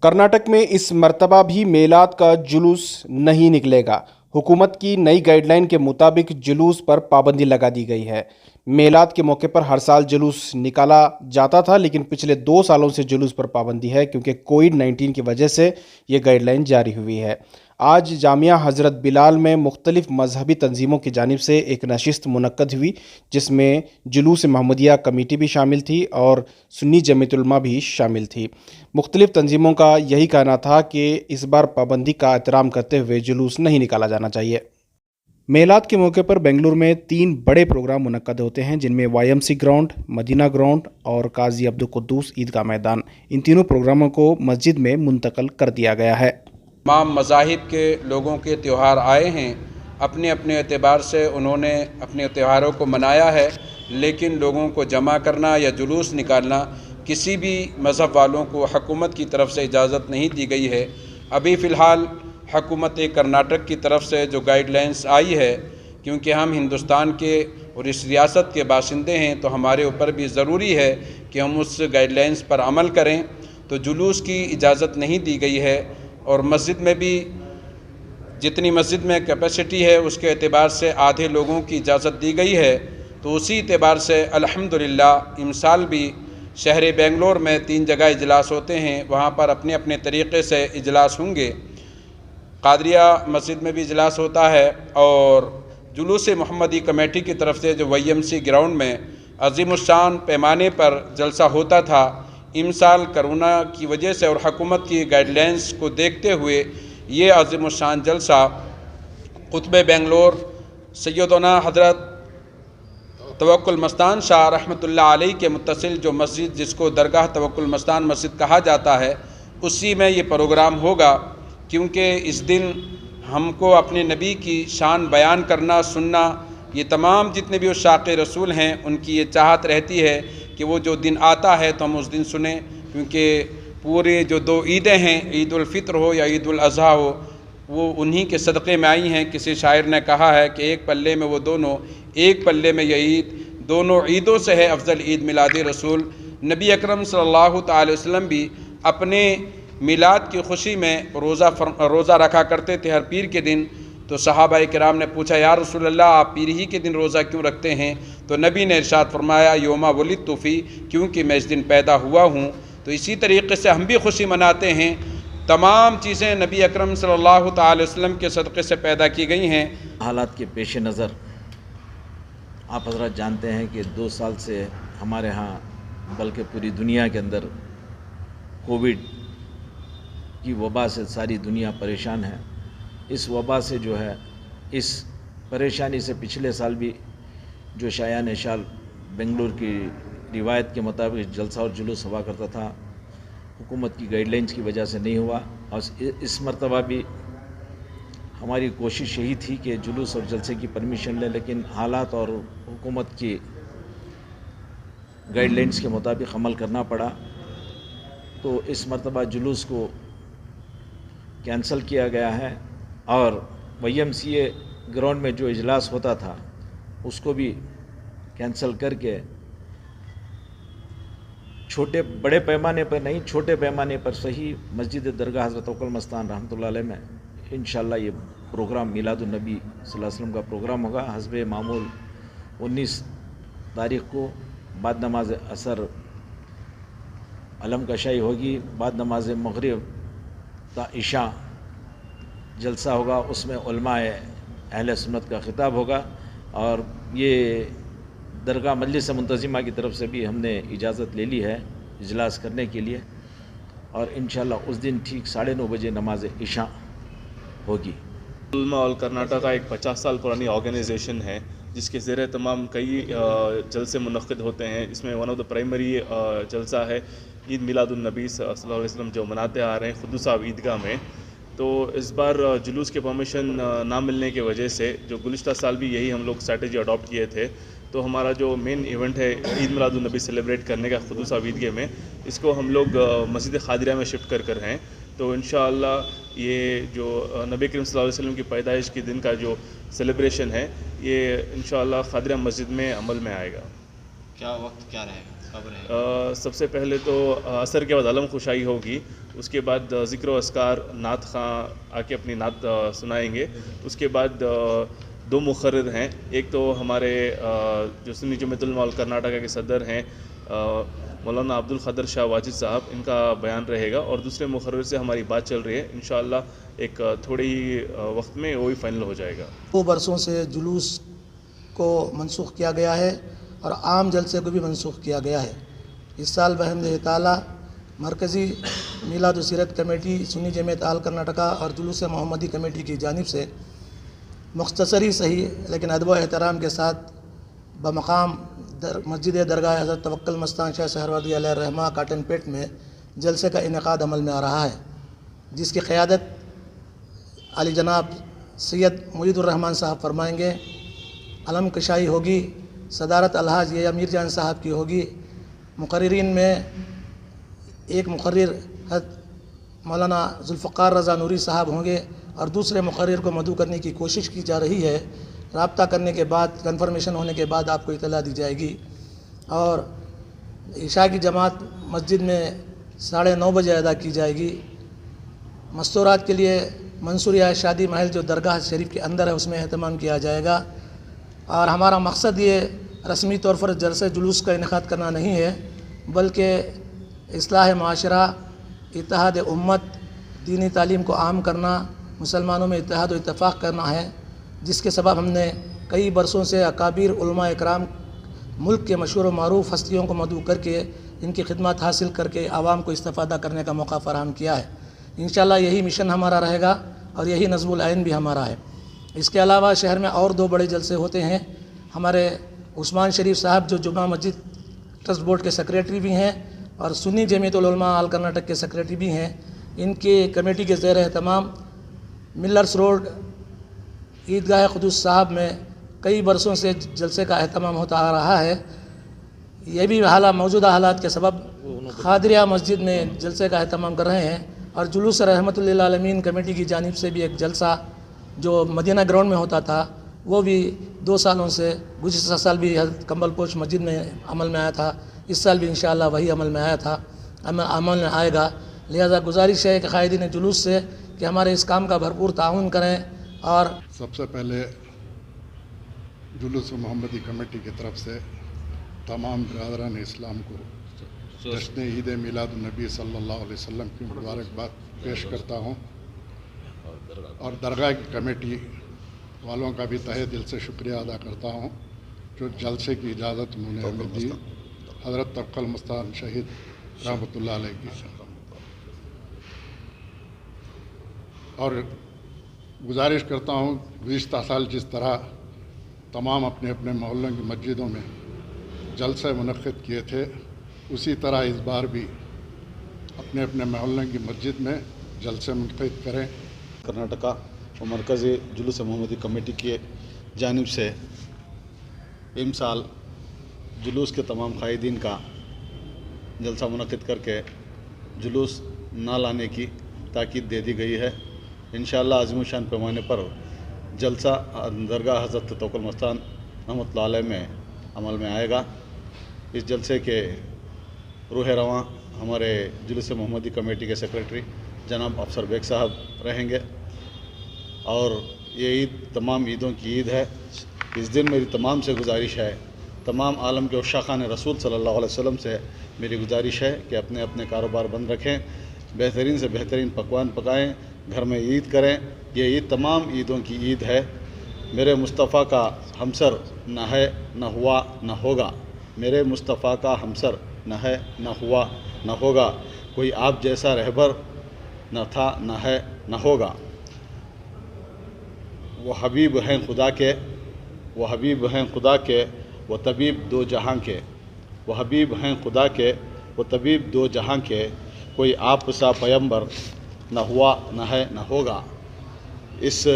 कर्नाटक में इस मर्तबा भी मेलाद का जुलूस नहीं निकलेगा। हुकूमत की नई गाइडलाइन के मुताबिक जुलूस पर पाबंदी लगा दी गई है। मेलाद के मौके पर हर साल जुलूस निकाला जाता था, लेकिन पिछले 2 सालों से जुलूस पर पाबंदी है क्योंकि कोविड-19 की वजह से ये गाइडलाइन जारी हुई है। आज जामिया हज़रत बिलाल में मुख्तलिफ मजहबी तंजीमों की जानिब से एक नशिस्त मुनक्कद हुई, जिसमें जुलूस महमूदिया कमेटी भी शामिल थी और सुन्नी जमीयत उलमा भी शामिल थी। मुख्तलिफ तंजीमों का यही कहना था कि इस बार पाबंदी का एहतराम करते हुए जुलूस नहीं निकाला जाना चाहिए। मेलाद के मौके पर बेंगलुरु में 3 बड़े प्रोग्राम मुनक्कद होते हैं, जिनमें YMC ग्राउंड, मदीना ग्राउंड और काजी अब्दुल कुद्दूस ईदगाह मैदान। इन तीनों प्रोग्रामों को मस्जिद में मुंतकिल कर दिया गया है। तमाम मज़ाहिब के लोगों के त्यौहार आए हैं, अपने अपने एतबार से उन्होंने अपने त्योहारों को मनाया है, लेकिन लोगों को जमा करना या जुलूस निकालना किसी भी मज़हब वालों को हुकूमत की तरफ से इजाज़त नहीं दी गई है। अभी फ़िलहाल हुकूमत कर्नाटक की तरफ से जो गाइडलाइंस आई है, क्योंकि हम हिंदुस्तान के और इस रियासत के बाशिंदे हैं, तो हमारे ऊपर भी ज़रूरी है कि हम उस गाइडलाइंस पर अमल करें। तो जुलूस की इजाज़त नहीं दी गई है और मस्जिद में भी जितनी मस्जिद में कैपेसिटी है उसके एतबार से आधे लोगों की इजाज़त दी गई है। तो उसी एतबार से अल्हम्दुलिल्लाह इमसाल भी शहर बेंगलोर में 3 जगह इजलास होते हैं, वहाँ पर अपने अपने तरीक़े से इजलास होंगे। कादरिया मस्जिद में भी इजलास होता है और जुलूस मोहम्मदी कमेटी की तरफ से जो YMC ग्राउंड में अज़ीमुश्शान पैमाने पर जलसा होता था, इमसाल कोरोना की वजह से और हुकूमत की गाइडलाइंस को देखते हुए ये अज़ीमुश्शान जलसा कुतुब बेंगलोर सैयदना हज़रत तवक्कुल मस्तान शाह रहमतुल्लाह अलैह के मुत्तसिल जो मस्जिद, जिसको दरगाह तवक्कुल मस्तान मस्जिद कहा जाता है, उसी में ये प्रोग्राम होगा। क्योंकि इस दिन हमको अपने नबी की शान बयान करना, सुनना, ये तमाम जितने भी उशाक़ रसूल हैं उनकी ये चाहत रहती है कि वो जो दिन आता है तो हम उस दिन सुने। क्योंकि पूरे जो 2 ईदें हैं, ईद उल फ़ित्र हो या ईद उल अज़हा हो, वो उन्हीं के सदक़े में आई हैं। किसी शायर ने कहा है कि एक पल्ले में वो दोनों, एक पल्ले में ये ईद, दोनों ईदों से है अफजल ईद मिलाद रसूल। नबी अकरम सल्लल्लाहु अलैहि वसल्लम भी अपने मिलाद की खुशी में रोज़ा रखा करते थे हर पीर के दिन। तो सहाबाए किराम ने पूछा, या रसूल अल्लाह, आप पीर ही के दिन रोज़ा क्यों रखते हैं? तो नबी ने इरशाद फरमाया, योमा वलिदतु फ़ी, क्योंकि मैं इस दिन पैदा हुआ हूँ। तो इसी तरीके से हम भी खुशी मनाते हैं। तमाम चीज़ें नबी अकरम सल्लल्लाहु अलैहि वसल्लम के सदक़े से पैदा की गई हैं। हालात के पेश नज़र आप हज़रात जानते हैं कि 2 साल से हमारे यहाँ बल्कि पूरी दुनिया के अंदर कोविड की वबा से सारी दुनिया परेशान है। इस वबा से जो है, इस परेशानी से पिछले साल भी जो शायान शाल बेंगलुरु की रिवायत के मुताबिक जलसा और जुलूस हुआ करता था, हुकूमत की गाइडलाइंस की वजह से नहीं हुआ। और इस मरतबा भी हमारी कोशिश यही थी कि जुलूस और जलसे की परमिशन लें, लेकिन हालात और हुकूमत की गाइडलाइंस के मुताबिक अमल करना पड़ा। तो इस मरतबा जुलूस को कैंसिल किया गया है और YMCA ग्राउंड में जो इजलास होता था उसको भी कैंसिल करके बड़े पैमाने पर नहीं, छोटे पैमाने पर सही मस्जिद दरगाह हज़रत तवक्कुल मस्तान रहमतुल्लाह अलैह में इंशाअल्लाह ये प्रोग्राम मिलादुन नबी सल्लल्लाहु अलैहि वसल्लम का प्रोग्राम होगा। हस्बे मामूल 19 तारीख़ को बाद नमाज असर अलम कशाई होगी, बाद नमाज मगरिब ता इशा जलसा होगा। उसमें उलमाए अहले सुन्नत का ख़िताब होगा और ये दरगाह मजलिस मुंतज़िमा की तरफ से भी हमने इजाज़त ले ली है इजलास करने के लिए और इंशाअल्लाह उस दिन ठीक 9:30 बजे नमाज इशा होगी। उलमा ऑल कर्नाटक का एक 50 साल पुरानी ऑर्गेनाइजेशन है जिसके ज़रिए तमाम कई जलसे मुनक़्क़िद होते हैं। इसमें वन ऑफ द प्राइमरी जलसा है ईद मिलादुन नबी सल्लल्लाहु अलैहि वसल्लम जो मनाते आ रहे हैं खुद्दूस साहब ईदगाह में। तो इस बार जुलूस के परमिशन ना मिलने की वजह से, जो गुज़िश्ता साल भी यही हम लोग स्ट्रैटेजी अडॉप्ट किए थे, तो हमारा जो मेन इवेंट है ईद मिलादुन नबी सेलिब्रेट करने का खुद्दूस साहब ईदगाह में, इसको हम लोग मस्जिद क़ादिरिया में शिफ्ट कर हैं। तो इंशाअल्लाह ये जो नबी करीम सल्लल्लाहु अलैहि वसल्लम की पैदाइश के दिन का जो सेलिब्रेशन है, ये इंशाअल्लाह क़ादिरिया मस्जिद में अमल में आएगा। क्या वक्त क्या रहेगा? سب سے پہلے تو عصر کے بعد علم خشائی ہوگی، اس کے بعد ذکر و اذکار، نعت خواں آ کے اپنی نعت سنائیں گے. اس کے بعد دو مقرر ہیں، ایک تو ہمارے جو سنی جمعیت العلماء کرناٹکا کے صدر ہیں مولانا عبدالقادر شاہ واجد صاحب، ان کا بیان رہے گا، اور دوسرے مقرر سے ہماری بات چل رہی ہے. انشاءاللہ ایک تھوڑے ہی وقت میں وہی فائنل ہو جائے گا. 2 برسوں سے جلوس کو منسوخ کیا گیا ہے اور عام جلسے کو بھی منسوخ کیا گیا ہے. اس سال بحمد تعالیٰ مرکزی میلاد و سیرت کمیٹی، سنی جمعیت کرناٹکا اور جلوس محمدی کمیٹی کی جانب سے مختصری صحیح لیکن ادب و احترام کے ساتھ بمقام مسجد درگاہ حضرت توکل مستان شاہ سہروردی علیہ الرحمہ کاٹن پیٹ میں جلسے کا انعقاد عمل میں آ رہا ہے، جس کی قیادت علی جناب سید معید الرحمن صاحب فرمائیں گے. علم کشائی ہوگی، صدارت الحاج یہ امیر جان صاحب کی ہوگی. مقررین میں ایک مقرر حضرت مولانا ذوالفقار رضا نوری صاحب ہوں گے اور دوسرے مقرر کو مدعو کرنے کی کوشش کی جا رہی ہے. رابطہ کرنے کے بعد، کنفرمیشن ہونے کے بعد آپ کو اطلاع دی جائے گی. اور عشاء کی جماعت مسجد میں 9:30 بجے ادا کی جائے گی. مستورات کے لیے منصوریہ شادی محل جو درگاہ شریف کے اندر ہے اس میں اہتمام کیا جائے گا. اور ہمارا مقصد یہ رسمی طور پر جلسے جلوس کا انعقاد کرنا نہیں ہے، بلکہ اصلاح معاشرہ، اتحاد امت، دینی تعلیم کو عام کرنا، مسلمانوں میں اتحاد و اتفاق کرنا ہے، جس کے سبب ہم نے کئی برسوں سے اکابر علماء اکرام، ملک کے مشہور و معروف ہستیوں کو مدعو کر کے ان کی خدمات حاصل کر کے عوام کو استفادہ کرنے کا موقع فراہم کیا ہے. انشاءاللہ یہی مشن ہمارا رہے گا اور یہی نظم العین بھی ہمارا ہے. اس کے علاوہ شہر میں اور 2 بڑے جلسے ہوتے ہیں. ہمارے عثمان شریف صاحب جو جمعہ مسجد ٹرسٹ بورڈ کے سیکریٹری بھی ہیں اور سنی جمعیت العلماء آل کرناٹک کے سیکریٹری بھی ہیں، ان کے کمیٹی کے زیر اہتمام ملرس روڈ عیدگاہ قدس صاحب میں کئی برسوں سے جلسے کا اہتمام ہوتا آ رہا ہے. یہ بھی موجودہ حالات کے سبب قادریہ مسجد میں جلسے کا اہتمام کر رہے ہیں. اور جلوس رحمت للعالمین کمیٹی کی جانب سے بھی ایک جلسہ جو مدینہ گراؤنڈ میں ہوتا تھا وہ بھی 2 سالوں سے، گزشتہ سال بھی کمبل پوش مسجد میں عمل میں آیا تھا، اس سال بھی انشاءاللہ وہی عمل میں آیا تھا، عمل میں آئے گا. لہذا گزارش ہے کہ قائدین جلوس سے کہ ہمارے اس کام کا بھرپور تعاون کریں. اور سب سے پہلے جلوس محمدی کمیٹی کی طرف سے تمام برادران اسلام کو جشن عید میلاد النبی صلی اللہ علیہ وسلم کی مبارکباد پیش کرتا ہوں، اور درگاہ کی کمیٹی والوں کا بھی تہہ دل سے شکریہ ادا کرتا ہوں جو جلسے کی اجازت انہوں نے ہمیں دی. حضرت توکل مستان شہید رحمۃ اللہ علیہ کی. اور گزارش کرتا ہوں گزشتہ سال جس طرح تمام اپنے اپنے محلوں کی مسجدوں میں جلسے منعقد کیے تھے، اسی طرح اس بار بھی اپنے اپنے محلوں کی مسجد میں جلسے منعقد کریں. کرناٹکا اور مرکزی جلوس محمدی کمیٹی کی جانب سے امسال جلوس کے تمام قائدین کا جلسہ منعقد کر کے جلوس نہ لانے کی تاکید دے دی گئی ہے. انشاءاللہ عظیم الشان پیمانے پر جلسہ درگاہ حضرت توکل مستان رحمۃ اللہ علیہ میں عمل میں آئے گا. اس جلسے کے روح رواں ہمارے جلوس محمدی کمیٹی کے سیکریٹری جناب افسر بیگ صاحب رہیں گے. اور یہ عید تمام عیدوں کی عید ہے. اس دن میری تمام سے گزارش ہے، تمام عالم کے عشاقان رسول صلی اللہ علیہ وسلم سے میری گزارش ہے کہ اپنے اپنے کاروبار بند رکھیں، بہترین سے بہترین پکوان پکائیں، گھر میں عید کریں. یہ عید تمام عیدوں کی عید ہے. میرے مصطفیٰ کا ہمسر نہ ہے، نہ ہوا، نہ ہوگا. میرے مصطفیٰ کا ہمسر نہ ہے، نہ ہوا، نہ ہوگا. کوئی آپ جیسا رہبر نہ تھا، نہ ہے، نہ ہوگا. وہ حبیب ہیں خدا کے، وہ حبیب ہیں خدا کے، وہ طبیب 2 جہاں کے. وہ حبیب ہیں خدا کے، وہ طبیب 2 جہاں کے. کوئی آپ سا پیمبر نہ ہوا، نہ ہے، نہ ہوگا. اس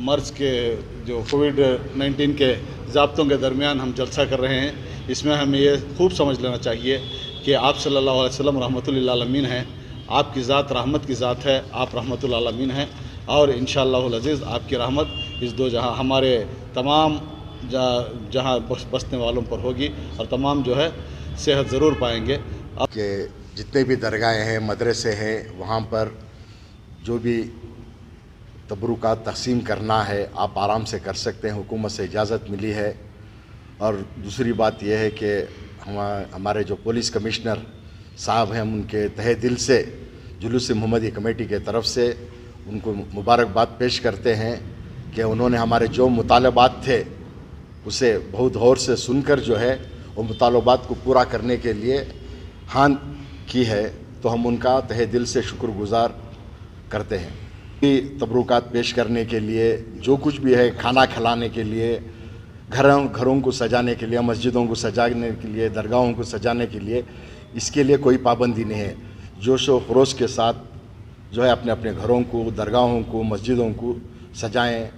مرض کے جو کووڈ-19 کے ضابطوں کے درمیان ہم جلسہ کر رہے ہیں، اس میں ہمیں یہ خوب سمجھ لینا چاہیے کہ آپ صلی اللہ علیہ وسلم رحمۃ للعالمین ہیں. آپ کی ذات رحمت کی ذات ہے، آپ رحمۃ للعالمین ہیں. اور انشاءاللہ العزیز آپ کی رحمت اس 2 جہاں ہمارے تمام जहाँ बसने वालों पर होगी और तमाम जो है सेहत ज़रूर पाएंगे। कि जितने भी दरगाहें हैं, मदरसे हैं, वहाँ पर जो भी तबरुकात तक़सीम करना है आप आराम से कर सकते हैं, हुकूमत से इजाज़त मिली है। और दूसरी बात यह है कि हमारे जो पुलिस कमिश्नर साहब हैं, उनके तहे दिल से जुलूस मोहम्मदी कमेटी के तरफ से उनको मुबारकबाद पेश करते हैं कि उन्होंने हमारे जो मुतालबात थे उसे बहुत गौर से सुनकर जो है वो मुतालबात को पूरा करने के लिए हाँ की है, तो हम उनका तहे दिल से शुक्रगुजार करते हैं। तबरुकात पेश करने के लिए जो कुछ भी है, खाना खिलाने के लिए, घरों को सजाने के लिए, मस्जिदों को सजाने के लिए, दरगाहों को सजाने के लिए, इसके लिए कोई पाबंदी नहीं है। जोश व खरोश के साथ जो है अपने अपने घरों को, दरगाहों को, मस्जिदों को सजाएं,